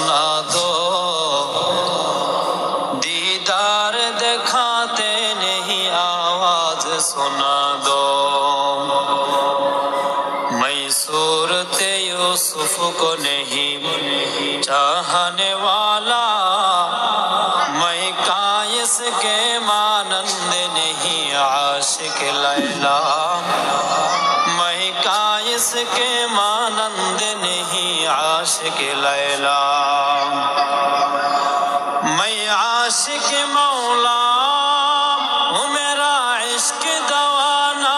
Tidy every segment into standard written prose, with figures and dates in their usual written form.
सुना दो, दीदार दिखाते नहीं आवाज सुना दो। मैं सूरत यूसुफ को नहीं चाहने वाला, मैं कायस के मानंद नहीं आशिक लैला, मैं कायस के मानंद नहीं आशिक लैला। मैं आशिक मौला हूँ, मेरा इश्क दवाना,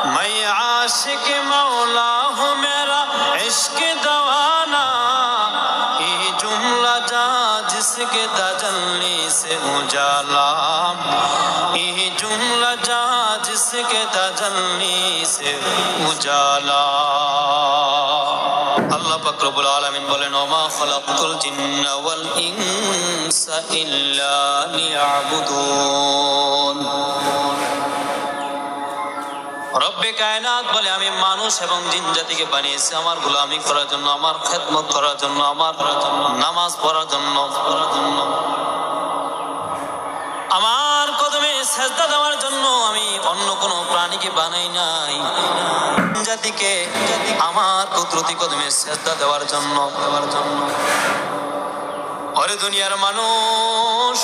मैं आशिक मौला हूँ, मेरा इश्क दवाना। ये जुमला जा जिसके तजल्ली से उजाला, ये जुमला जा जिसके तजल्ली से उजाला। अल्लाह पाक रब्बुल आलमीन बोलेन, वमा खलाक़तुल जिन्ना वल इंसा इल्ला लियाबुदून। রব্বে কায়নাত বলে, আমি মানুষ এবং জিন জাতিকে বানিয়েছি আমার গোলামি করার জন্য, আমার খেদমত করার জন্য, আমার নামাজ পড়ার জন্য, আমার কদমে সেজদা দেওয়ার জন্য। আমি অন্য কোনো প্রাণীকে বানাই নাই, জাতিকে আমার কুদরতি কদমে সেজদা দেওয়ার জন্য। ওরে দুনিয়ার মানুষ,